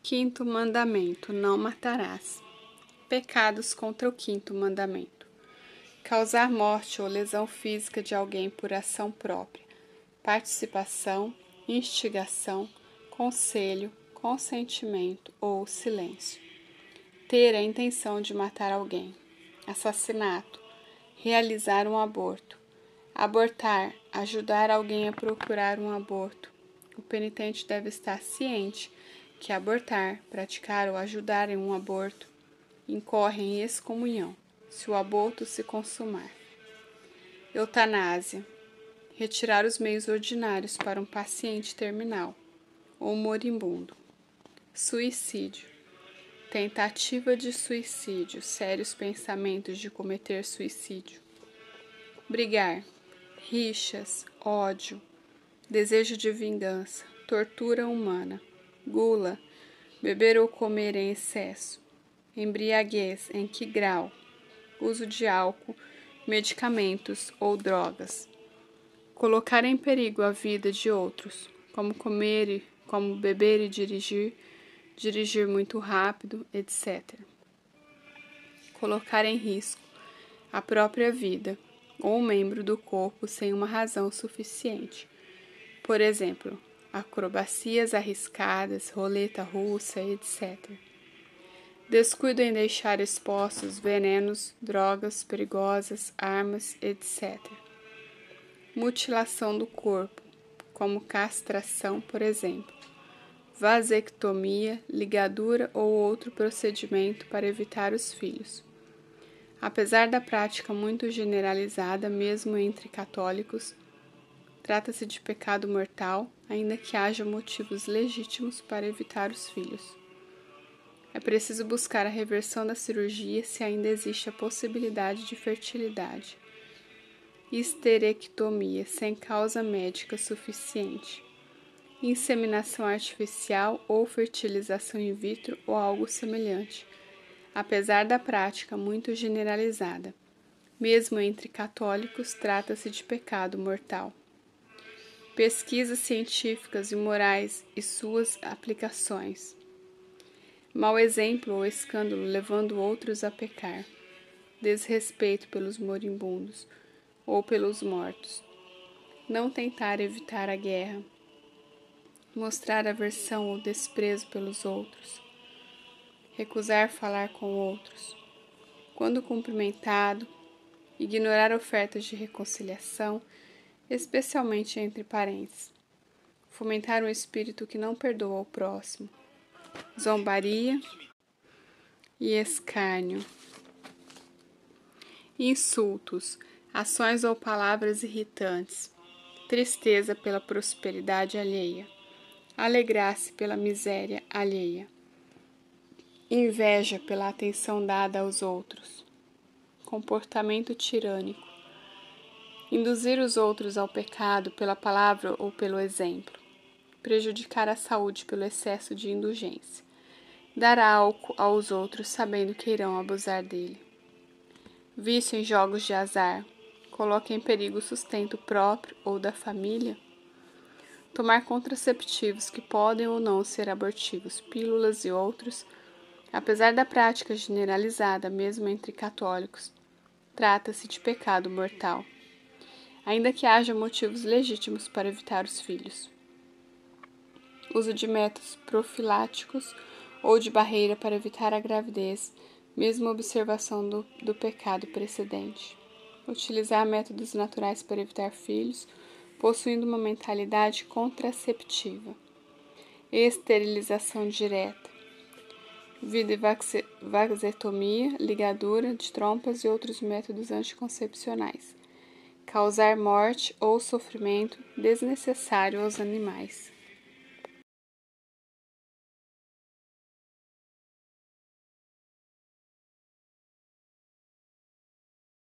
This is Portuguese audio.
Quinto mandamento: não matarás. Pecados contra o quinto mandamento: causar morte ou lesão física de alguém por ação própria, participação, instigação, conselho, consentimento ou silêncio. Ter a intenção de matar alguém. Assassinato, realizar um aborto. Abortar, ajudar alguém a procurar um aborto. O penitente deve estar ciente que abortar, praticar ou ajudar em um aborto incorre em excomunhão, se o aborto se consumar. Eutanásia, retirar os meios ordinários para um paciente terminal ou moribundo. Suicídio, tentativa de suicídio, sérios pensamentos de cometer suicídio. Brigar, rixas, ódio, desejo de vingança, tortura humana. Gula, beber ou comer em excesso. Embriaguez, em que grau? Uso de álcool, medicamentos ou drogas. Colocar em perigo a vida de outros, como comer, como beber e dirigir, dirigir muito rápido, etc. Colocar em risco a própria vida ou um membro do corpo sem uma razão suficiente. Por exemplo, acrobacias arriscadas, roleta russa, etc. Descuido em deixar expostos venenos, drogas perigosas, armas, etc. Mutilação do corpo, como castração, por exemplo. Vasectomia, ligadura ou outro procedimento para evitar os filhos. Apesar da prática muito generalizada, mesmo entre católicos, trata-se de pecado mortal, ainda que haja motivos legítimos para evitar os filhos. É preciso buscar a reversão da cirurgia se ainda existe a possibilidade de fertilidade. Histerectomia, sem causa médica suficiente. Inseminação artificial ou fertilização in vitro ou algo semelhante, apesar da prática muito generalizada. Mesmo entre católicos, trata-se de pecado mortal. Pesquisas científicas e morais e suas aplicações. Mau exemplo ou escândalo levando outros a pecar. Desrespeito pelos moribundos ou pelos mortos. Não tentar evitar a guerra. Mostrar aversão ou desprezo pelos outros. Recusar falar com outros. Quando cumprimentado, ignorar ofertas de reconciliação, especialmente entre parentes. Fomentar um espírito que não perdoa ao próximo. Zombaria e escárnio. Insultos, ações ou palavras irritantes. Tristeza pela prosperidade alheia. Alegrar-se pela miséria alheia. Inveja pela atenção dada aos outros. Comportamento tirânico. Induzir os outros ao pecado pela palavra ou pelo exemplo. Prejudicar a saúde pelo excesso de indulgência. Dar álcool aos outros sabendo que irão abusar dele. Vício em jogos de azar. Coloca em perigo o sustento próprio ou da família. Tomar contraceptivos que podem ou não ser abortivos, pílulas e outros. Apesar da prática generalizada, mesmo entre católicos, trata-se de pecado mortal, ainda que haja motivos legítimos para evitar os filhos. Uso de métodos profiláticos ou de barreira para evitar a gravidez, mesmo observação do pecado precedente. Utilizar métodos naturais para evitar filhos, possuindo uma mentalidade contraceptiva. Esterilização direta. Vasectomia, ligadura de trompas e outros métodos anticoncepcionais. Causar morte ou sofrimento desnecessário aos animais.